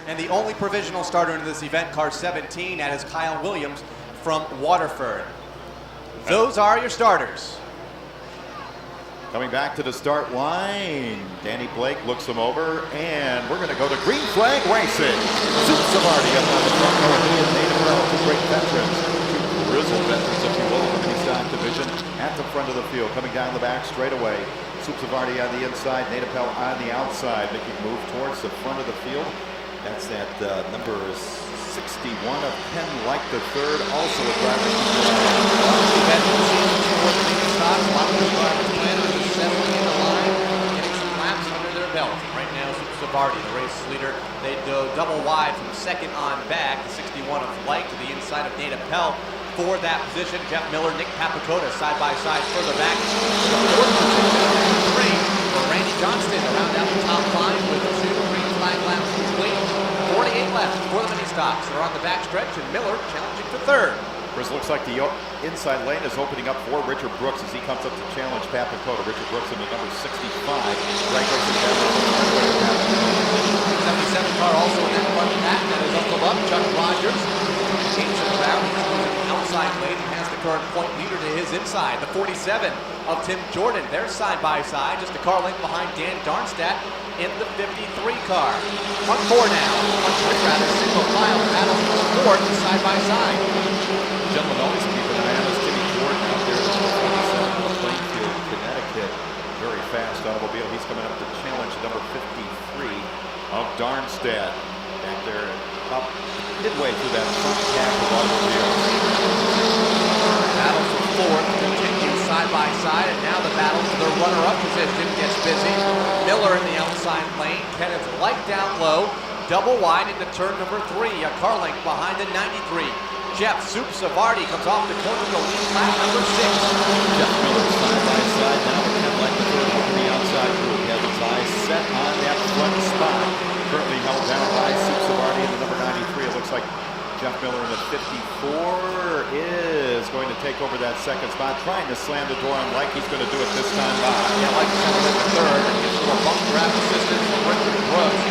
And the only provisional starter in this event, car 17, that is Kyle Williams from Waterford. Those are your starters. Coming back to the start line, Danny Blake looks him over, and we're going to go to green flag racing. Soup Savardi up on the front row. He and Nathan Bell, two great veterans, two grizzled veterans, if you will, in the mini stock division, at the front of the field. Coming down the back straight away. Soup Savardi on the inside, Nathan Bell on the outside, making a move towards the front of the field. That's at number 61 of Ken Light the third, also a driver. Settling in the line, getting some laps under their belt. Right now, Savardi, the race leader, they go double wide from second on back. The 61 of Light to the inside of Nate Appel for that position. Jeff Miller, Nick Papakota side by side further back. The fourth position, 3 for Randy Johnston around out the top line with 2 green flag laps complete. 48 left for the mini stocks. They're on the back stretch, and Miller challenging for third. Chris, looks like the inside lane is opening up for Richard Brooks as he comes up to challenge Papakota. Richard Brooks in the number 65. Right racing down the 77 car also in that front pack. That is Uncle Up, Chuck Rogers. Changes around, outside lane, and has the current point leader to his inside. The 47 of Tim Jordan. They're side by side, just a car length behind Dan Darmstadt in the 53 car. 1-4 now. Rather single file battle for fourth side by side. Gentlemen, always keep an eye on this Timmy Jordan out there. The Plainfield, Connecticut. Very fast automobile. He's coming up to challenge number 53 of Darmstadt. Back there, up midway through that first half of automobile. Battle for fourth continues side by side, and now the battle for the runner-up position gets busy. Miller in the outside lane. Kenneth Light down low. Double wide into turn number 3. A car length behind the 93. Jeff Soup Savardi comes off the corner to lead lap number 6. Jeff Miller side by side now with Ken Light the third over the outside group. He has his eyes set on that front spot. Currently held down by Soup Savardi in the number 93. It looks like Jeff Miller in the 54 is going to take over that second spot, trying to slam the door on Light. He's going to do it this time by. Yeah, Light coming in the third, and gets a bump grab assistance from Richard Brooks.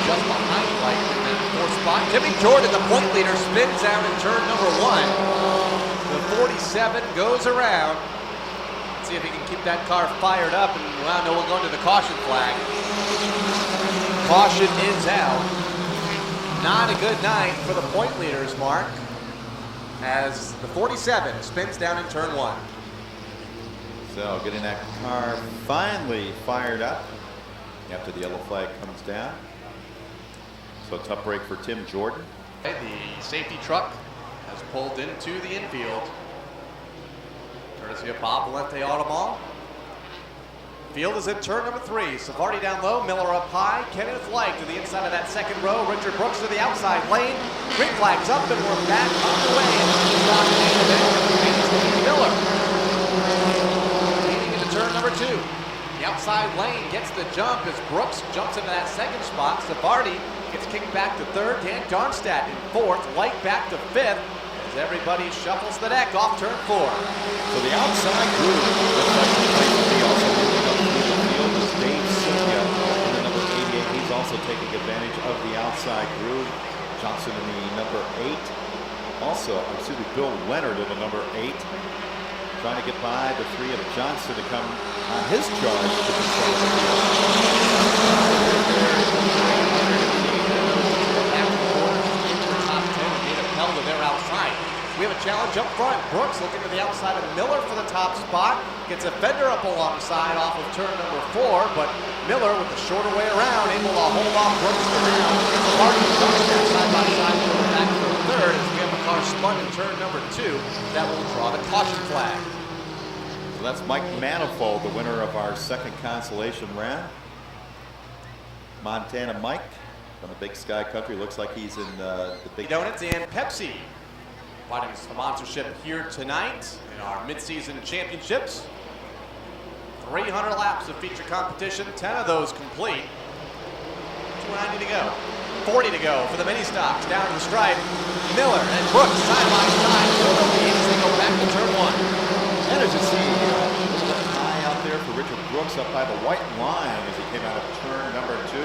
Just behind Light in that fourth spot. Timmy Jordan, the point leader, spins out in turn number 1. The 47 goes around. Let's see if he can keep that car fired up, and well, no, we're going to the caution flag. Caution is out. Not a good night for the point leaders, Mark, as the 47 spins down in turn 1. So getting that car finally fired up after the yellow flag comes down. So tough break for Tim Jordan. The safety truck has pulled into the infield. Courtesy of Bob Valente Automall. Field is in turn number 3. Savardi down low, Miller up high, Kenneth Light to the inside of that second row, Richard Brooks to the outside lane. Green flag's up and we're back on the way. Miller leading into turn number 2. The outside lane gets the jump as Brooks jumps into that second spot. Savardi gets kicked back to third, Dan Darmstadt in 4th, Light back to 5th. As everybody shuffles the deck off turn 4. So the outside group looks like the place to be also moving up through the field is Dave Sylvia in the number 88. He's also taking advantage of the outside groove. Johnson in the number 8. Also, Bill Leonard in the number 8. Trying to get by the 3 of Johnson to come on his charge to control the field. They're outside. We have a challenge up front. Brooks looking to the outside of Miller for the top spot. Gets a fender up alongside off of turn number 4, but Miller with the shorter way around, able to hold off Brooks for now. Martin Darmstadt side by side for the back for third as we have a car spun in turn number 2. That will draw the caution flag. So that's Mike Manifold, the winner of our second consolation round. Montana Mike from the Big Sky Country. Looks like he's in the Big Donuts and Pepsi providing sponsorship here tonight in our midseason championships. 300 laps of feature competition, 10 of those complete. 290 to go. 40 to go for the mini stocks down the stripe. Miller and Brooks side by side for the lead as they go back to turn 1. And as you see, a little high out there for Richard Brooks up by the white line as he came out of turn number 2.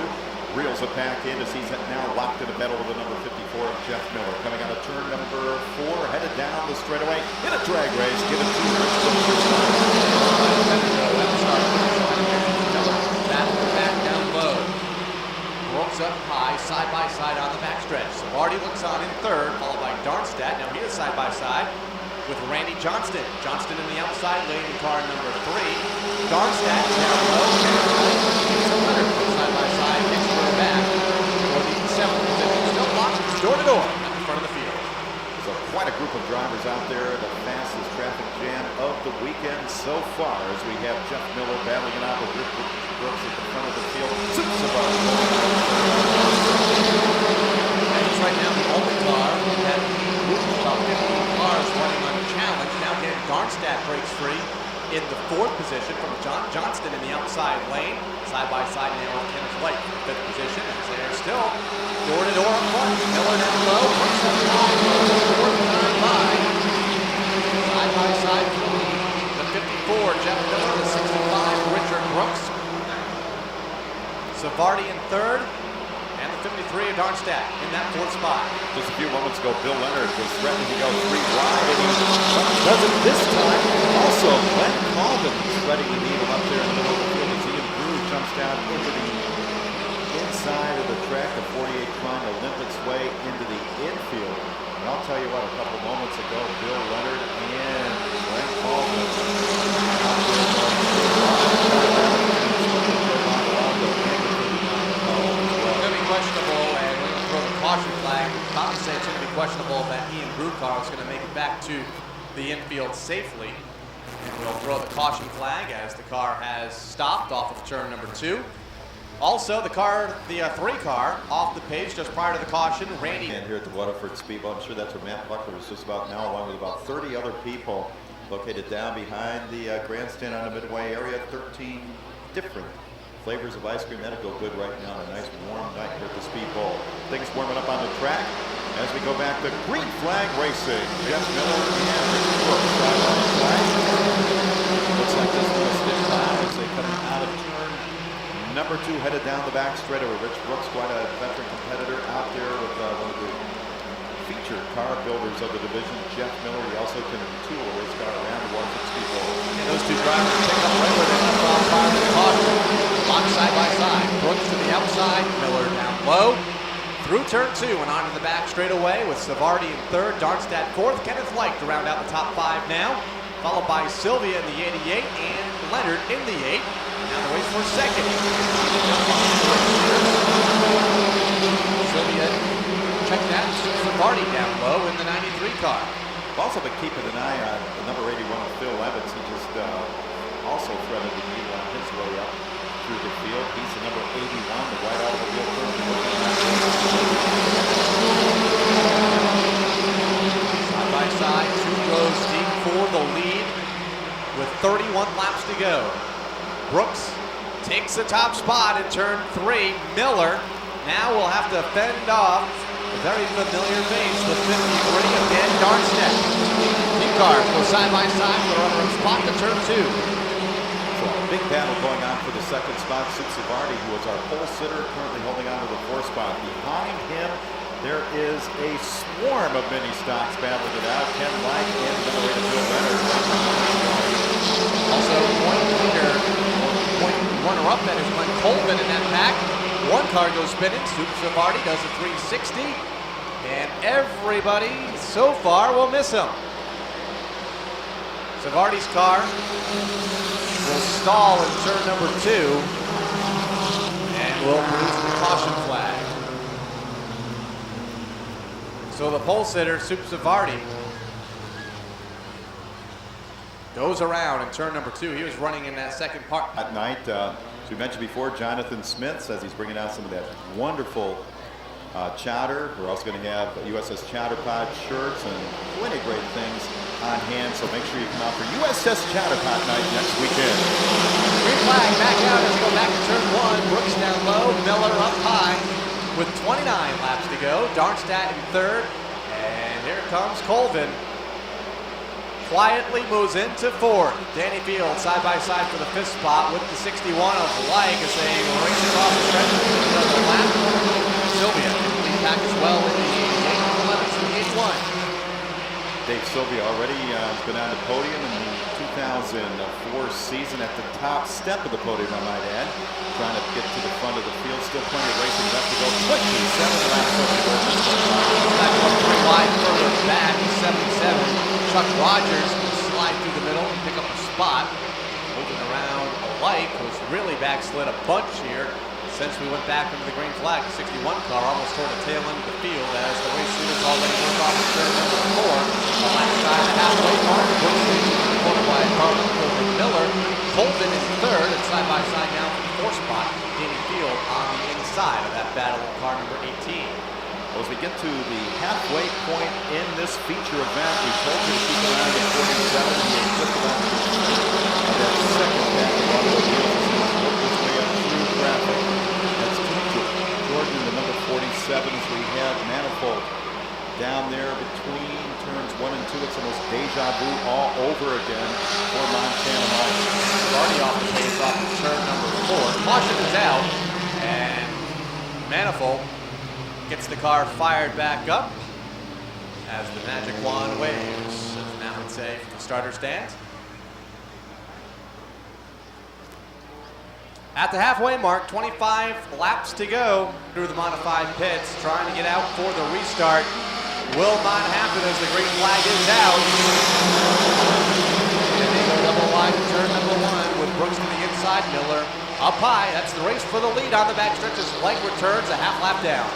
reels it back in as he's now locked in a battle with the number 54 of Jeff Miller. Coming out of turn number 4, headed down the straightaway in a drag race. Give it to Battle back down low. Brooks up high, side by side on the backstretch. Savardi looks on in third, followed by Darmstadt. Now he is side by side with Randy Johnston. Johnston in the outside lane in car number 3. Darmstadt down low. Side by side, next row back for the 7th position. Still locked door to door at the front of the field. So quite a group of drivers out there. The fastest traffic jam of the weekend so far as we have Jeff Miller battling it out with Rick Brooks at the front of the field. Right now, the only car that moved about 15 cars running unchallenged. Now again, Darmstadt breaks free in the 4th position from Johnston in the outside lane. Side by side now with Kenneth White in the 5th position. As they're still door to door up front. Miller down low. Brooks up high. 4th time by. Side by side from the 54, Jeff Miller. The 65, Richard Brooks. Savardi in 3rd. And the 53 of Darmstadt in that 4th spot. Just a few moments ago, Bill Leonard was threatening to go 3 wide, and he does it this time. Also, Glenn Colvin is ready to meet him up there in the middle of the field as he improves, jumps down into the inside of the track. The 48 trying to limp its way into the infield. And I'll tell you what, a couple moments ago, Bill Leonard and Glenn Colvin out there questionable, and we're going to throw the caution flag. Tommy said it's going to be questionable that Ian Brewcar is going to make it back to the infield safely. And we'll throw the caution flag as the car has stopped off of turn number 2. Also, the 3 car off the page just prior to the caution. Randy. And here at the Waterford Speedbowl, I'm sure that's where Matt Buckler was just about now, along with about 30 other people located down behind the grandstand on the midway area. 13 different flavors of ice cream. That'll go good right now on a nice warm night here at the Speedbowl. Things warming up on the track as we go back to green flag racing. Jeff Miller and Rick Brooks side on the flag. Looks like this is a stiff time as they come out of turn number 2, headed down the back straightaway. Rich Brooks, quite a veteran competitor out there with one of the featured car builders of the division, Jeff Miller. He also can tool his car around the Waterford Speedbowl. And those 2 drivers pick up right where they left off prior to the caution. Locked side by side. Brooks to the outside. Miller down low. Through turn 2 and onto the back straightaway with Savardi in 3rd, Darmstadt 4th. Kenneth White to round out the top 5 now. Followed by Sylvia in the 88 and Leonard in the 8. Now the race for 2nd. Sylvia checked out. Savardi down low in the 93 car. I've also been keeping an eye on the number 81 of Phil Evans. He just also threaded the needle on his way up through the field. He's the number 81, the white automobile firm. Side by side, 2 rows deep for the lead with 31 laps to go. Brooks takes the top spot in turn 3. Miller now will have to fend off a very familiar face with 53 again, Darmstadt. Team cars go side by side for the runner-up spot to turn 2. So a big battle going on for the 2nd spot. Sid Savardi, who is our pole sitter, currently holding on to the 4th spot. Behind him, there is a swarm of mini stocks battling it out. Ken Light and the way to Bill Leonard. Also, point leader, point runner-up, that is Glenn Colvin in that pack. 1 car goes spinning. Savardi does a 360. And everybody so far will miss him. Savardi's car will stall in turn number 2 and will produce the caution flag. So the pole sitter, Savardi, goes around in turn number 2. He was running in that 2nd part. At night, as we mentioned before, Jonathan Smith says he's bringing out some of that wonderful chowder. We're also going to have USS Chowder Pod shirts and plenty of great things on hand. So make sure you come out for USS Chowder Pod night next weekend. Green flag back out as we go back to turn 1. Brooks down low, Miller up high with 29 laps to go. Darmstadt in 3rd. And here comes Colvin. quietly moves into fourth. Danny Field side by side for the fifth spot with the 61 of Blake as they race across the stretch for another lap. Sylvia in the lead pack as well in the 88 to the 81. Dave Sylvia already has been on the podium in the 2004 season at the top step of the podium, I might add. Trying to get to the front of the field. Still plenty of racing left to go. 27 laps left to go. Back one pretty wide further back, 77. Chuck Rogers will slide through the middle and pick up a spot. Moving around Blake, who's really backslid a bunch here since we went back into the green flag. The 61 car almost toward the tail end of the field as the race leaders already work off the turn number 4. The left side of the halfway mark. Brooks leads the corner by a car over Miller. Colvin is third and side by side now for the 4th spot. Danny Field on the inside of that battle of car number 18. Well, as we get to the halfway point in this feature event, we told you to keep an eye on 47 and we'll flip around that second back of automobiles as he worked his way up through traffic. That's Jordan, the number 47, as we have Manifold down there between turns 1 and 2. It's almost deja vu all over again for Montana Mike. Already off the pace off of turn number 4. Caution is out and Manifold gets the car fired back up as the magic wand waves, as Matt would say, from the starter stand. At the halfway mark, 25 laps to go through the modified pits, trying to get out for the restart. Will not happen as the green flag is out. And they go double wide to turn number 1 with Brooks to the inside, Miller up high. That's the race for the lead on the backstretch as Blake returns a half lap down.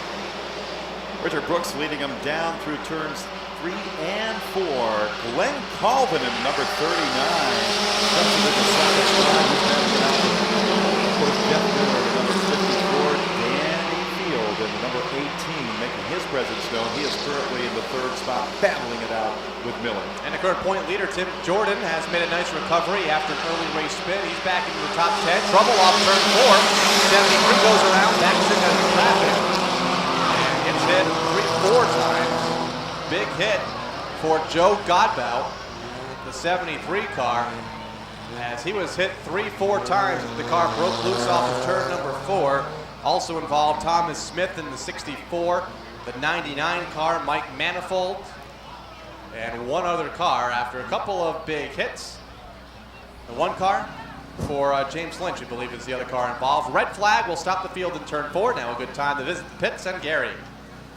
Richard Brooks leading him down through turns 3 and 4. Glenn Colvin in number 39. Comes into the second spot. He's been out. Of course, Jeff Miller, the number 54. Danny Field in the number 18, making his presence known. He is currently in the 3rd spot, battling it out with Miller. And the current point leader, Tim Jordan, has made a nice recovery after an early race spin. He's back into the top 10. Trouble off turn 4. 73 goes around, backs into the traffic. Gets hit 3-4 times. Big hit for Joe Godbout, the 73 car, as he was hit 3-4 times as the car broke loose off of turn number 4. Also involved Thomas Smith in the 64, the 99 car, Mike Manifold, and one other car after a couple of big hits. The one car for James Lynch, I believe, is the other car involved. Red flag will stop the field in turn 4. Now a good time to visit the pits and Gary.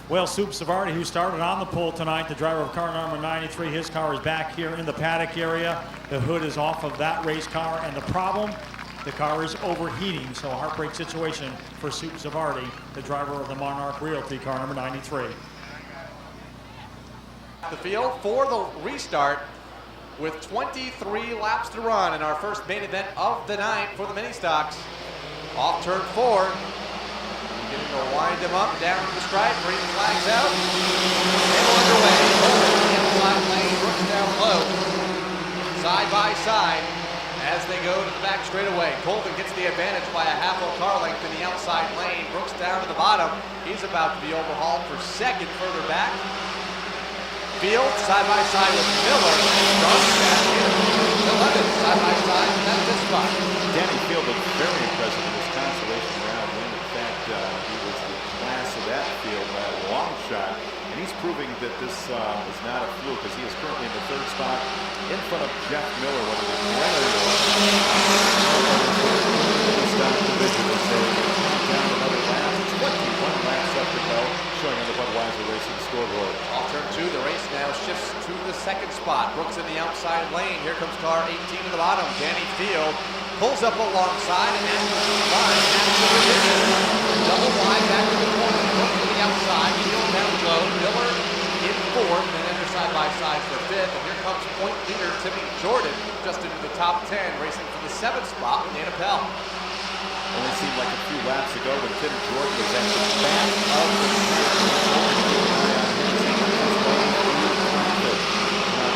Well, Soup Savardi, who started on the pole tonight, the driver of car number 93, his car is back here in the paddock area. The hood is off of that race car, and the problem, the car is overheating, so a heartbreak situation for Soup Savardi, the driver of the Monarch Realty car number 93. The field for the restart with 23 laps to run in our first main event of the night for the mini stocks. Off turn 4. Getting to wind him up, down the stripe, green flags out. Middle underway, over the inside lane, Brooks down low. Side by side as they go to the back straightaway. Colvin gets the advantage by a half a car length in the outside lane. Brooks down to the bottom. He's about to be overhauled for second further back. Field side by side with Miller. Brooks back here. 11 side by side, and that's this spot. Danny Field was very impressive in this consolation round win. In fact, he was the class of that field by a long shot. And he's proving that this is not a fluke, as he is currently in the 3rd spot in front of Jeff Miller, one of the stock division as they down another lap. 21 laps left to go, showing on the Budweiser Racing scoreboard. Off turn 2, the race now shifts to the 2nd spot. Brooks in the outside lane. Here comes car 18 to the bottom. Danny Field pulls up alongside and after the line, double wide back to the corner. Brooks to the outside. Field down low. Miller in 4th, and then they're side by side for 5th. And here comes point leader Timmy Jordan just into the top 10, racing for the 7th spot with Dana Pell. Only seemed like a few laps ago when Tim Jordan was at the back of the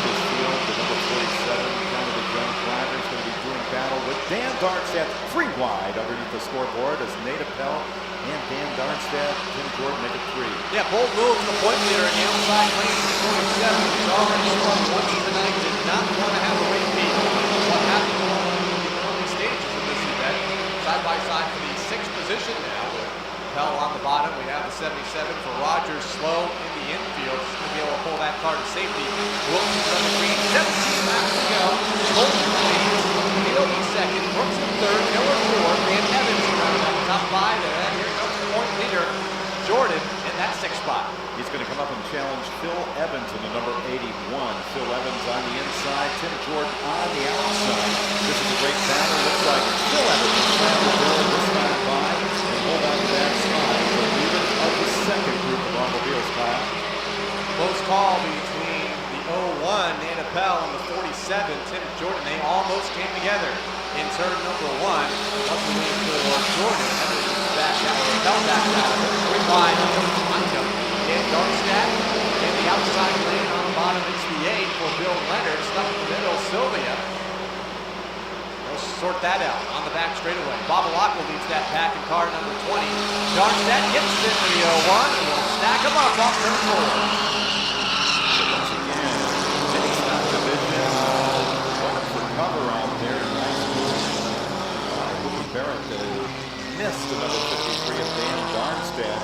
this field, the number 47, kind of the young driver, is going to be doing battle with Dan Darmstadt 3 wide underneath the scoreboard as Nate Appel and Dan Darmstadt, Tim Jordan make it 3. Yeah, bold move from the point leader in the outside lane for 47. He's already swung once tonight, did not want to have a repeat. What happened in the early stages of this event? Side by side for the 6th position now. Appel on the bottom. We have the 77 for Rogers, slow in the infield. He's going to be able to pull that car to safety. Wilson's on the green. 17 laps to go. Colton leads. Field in second. Brooks in third. Miller fourth. And Evans around that top 5. And here comes the point leader, Jordan, in that 6th spot. He's going to come up and challenge Phil Evans in the number 81. Phil Evans on the inside, Tim Jordan on the outside. This is a great battle. Looks like Phil Evans will slam the bill this time by and hold on to that spot for the leader of the 2nd group of automobiles, Kyle. Close call between the 01, Nate Appel, and the 47, Tim Jordan. They almost came together in turn number 1. Luckily for Jordan, Evans back out, Appel back out. 3 wide behind him. Dan Darmstadt in the outside lane on the bottom. It's the 8 for Bill Leonard. Stuck in the middle, Sylvia. They'll sort that out on the back straightaway. Babalako leads that pack in car number 20. Darmstadt gets into the 01 and will stack them up off turn 4. Once again, mini stock division. Going for cover out there. Nice move. Cooper Barrett missed another 53 of Dan Darmstadt.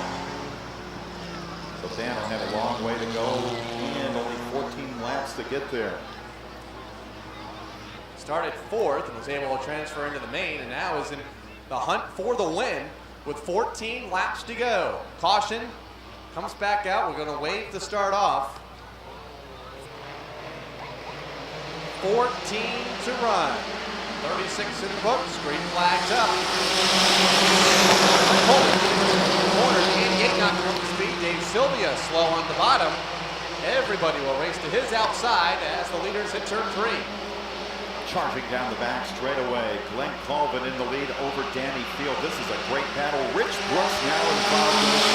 So Dan will have a long way to go and only 14 laps to get there. Started 4th and was able to transfer into the main, and now is in the hunt for the win with 14 laps to go. Caution comes back out. We're going to wave to start off. 14 to run. 36 in the books. Green flags up. Corner, Andy Aycock up to speed. Dave Sylvia slow on the bottom. Everybody will race to his outside as the leaders hit turn 3. Charging down the back straightaway. Glenn Colvin in the lead over Danny Field. This is a great battle. Rich Brooks now involved in this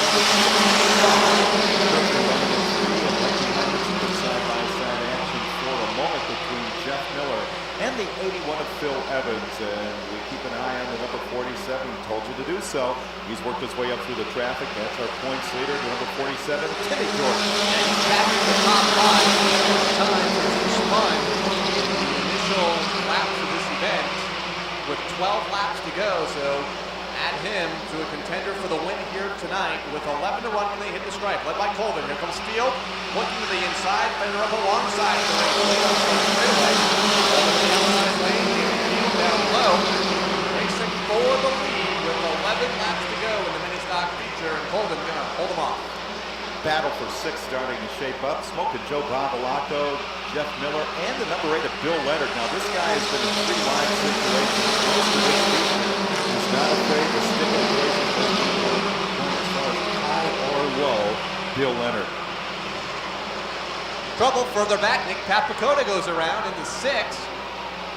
side-by-side action for a moment between Jeff Miller and the 81 of Phil Evans. And we keep an eye on the number 47. Told you to do so. He's worked his way up through the traffic. That's our points leader, the number 47, Timmy Jordan. And he's back in the top 5. Time to spun. Laps of this event with 12 laps to go, so add him to a contender for the win here tonight with 11 to run when they hit the stripe. Led by Colvin. Here comes Field, looking to the inside, fender up alongside the straightaway. Over the outside lane, Field down low, racing for the lead with 11 laps to go in the mini stock feature, and Colvin gonna hold them off. Battle for 6 starting to shape up. Smoking Joe Babalako, Jeff Miller, and the number 8 of Bill Leonard. Now this guy has been in 3 wide situations most of this season. He's not afraid to stick in the race as far as high or low. Bill Leonard. Trouble further back. Nick Papakota goes around into 6.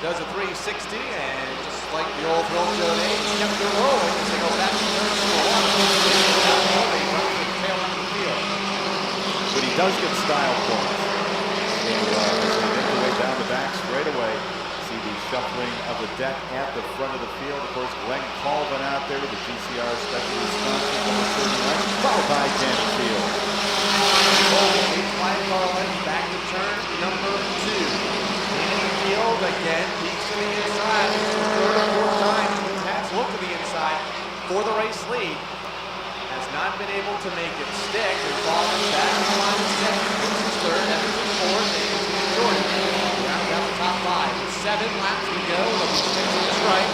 Does a 360, and just like the old thrill show days, kept it rolling as they go back to turn number 1. But he does get style points. So as they make their way down the back straightaway, see the shuffling of the deck at the front of the field. Of course, Glenn Colvin out there with the GCR Special Response number 39, followed by Danny Field. Flying Garland back to turn number 2. Danny Field again peeks to the inside. This is the 3rd or 4th time he has looked to the inside for the race lead. Has not been able to make it stick. They're falling back to line 2nd. This is 3rd, Evans is 4th, Davis and Jordan round out the top 5. With 7 laps to go, looking to finish the strike.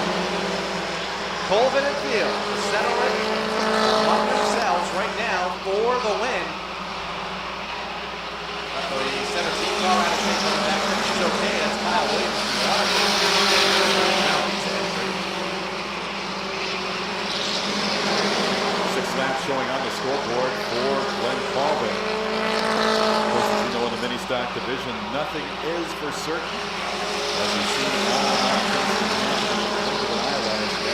Colvin and Field settle it among themselves right now for the win. The 17 car out of shape on the back. He's okay. That's Kyle Williams. Laps showing on the scoreboard for Glenn Colvin. Of course, as you know, in the mini stock division, nothing is for certain. As we've seen all that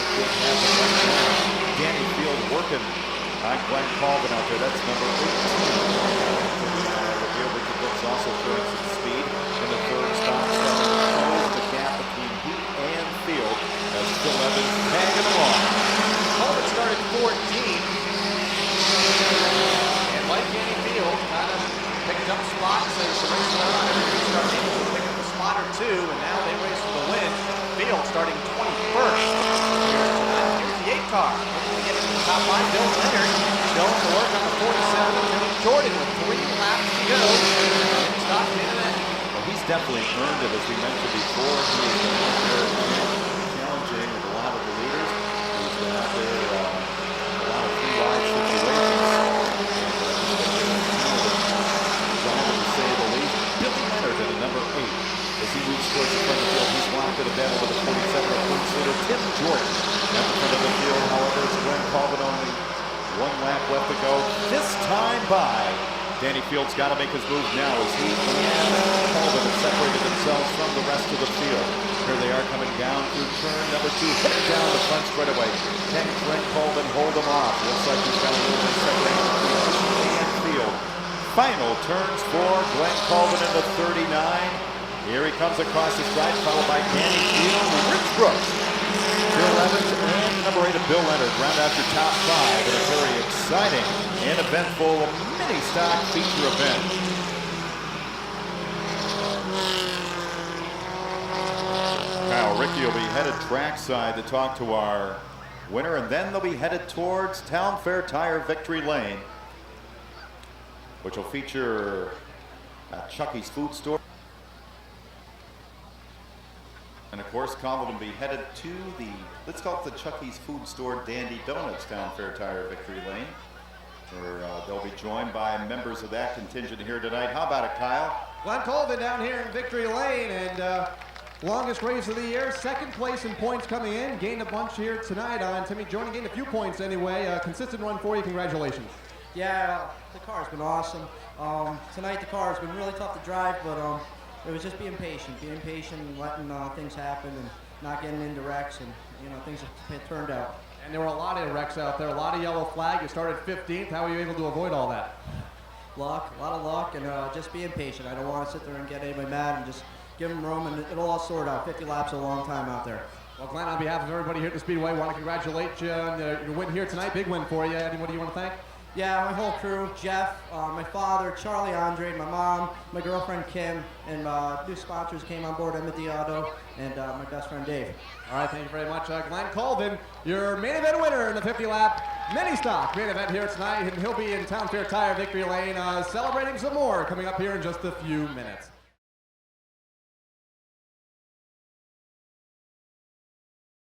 could happen right now. Danny Field working on Glenn Colvin out there. That's number 18. Richard Brooks also showing some speed in the 3rd spot. Close the gap between he and Field as Bill Evans tagging along. Colvin started 14. And like Danny Field, kind of picked up spots as the race went on. Everybody started able to pick up a spot or two, and now they race for the win. Field starting 21st. Here's the 8 car. Hoping to get into the top 5. Bill Leonard going to work on the 47 of Billy Jordan with 3 laps to go. And stop in that. Well, he's definitely earned it, as we mentioned before. He has been out there challenging with a lot of the leaders. He's been out there in a lot of free-ride situations. Driving, to say the least. Billy Leonard at a number 8. As he moves towards the front of the field, he's locked in a battle with the 47 of Queen Cedar. Tim Jordan at the front of the field. However, it's Glenn Colvin only 1 lap left to go. This time by Danny Field's got to make his move now as he and Colvin have separated themselves from the rest of the field. Here they are coming down through turn number 2, heading down the front straightaway. Can Glenn Colvin hold them off? Looks like he's got a little bit of separation between he and Field. Final turns for Glenn Colvin in the 39. Here he comes across the stride, followed by Danny Field, Rich Brooks, Bill Evans, and number 8 of Bill Leonard round out your top 5 in a very exciting and eventful mini-stock feature event. Kyle Rickey will be headed trackside to talk to our winner, and then they'll be headed towards Town Fair Tire Victory Lane, which will feature Chucky's Food Store. And of course, Colvin will be headed to the, let's call it the Chucky's Food Store Dandy Donuts Town Fair Tire Victory Lane, where they'll be joined by members of that contingent here tonight. How about it, Kyle? Glenn Colvin down here in Victory Lane, and longest race of the year. 2nd place in points coming in. Gained a bunch here tonight on Timmy Jordan. Gained a few points anyway. Consistent run for you. Congratulations. Yeah, the car's been awesome. Tonight the car's been really tough to drive, but it was just being patient and letting things happen and not getting into wrecks, and things have turned out. And there were a lot of wrecks out there, a lot of yellow flag. You started 15th. How were you able to avoid all that? Luck, a lot of luck, and just being patient. I don't want to sit there and get anybody mad, and just give them room, and it'll all sort out. 50 laps is a long time out there. Well, Glenn, on behalf of everybody here at the Speedway, want to congratulate you on your win here tonight. Big win for you. Anybody you want to thank? Yeah, my whole crew, Jeff, my father, Charlie Andre, my mom, my girlfriend Kim, and new sponsors came on board, Emma Diotto, and my best friend Dave. All right, thank you very much. Glenn Colvin, your main event winner in the 50-lap mini-stock main event here tonight, and he'll be in Town Fair Tire Victory Lane celebrating some more coming up here in just a few minutes.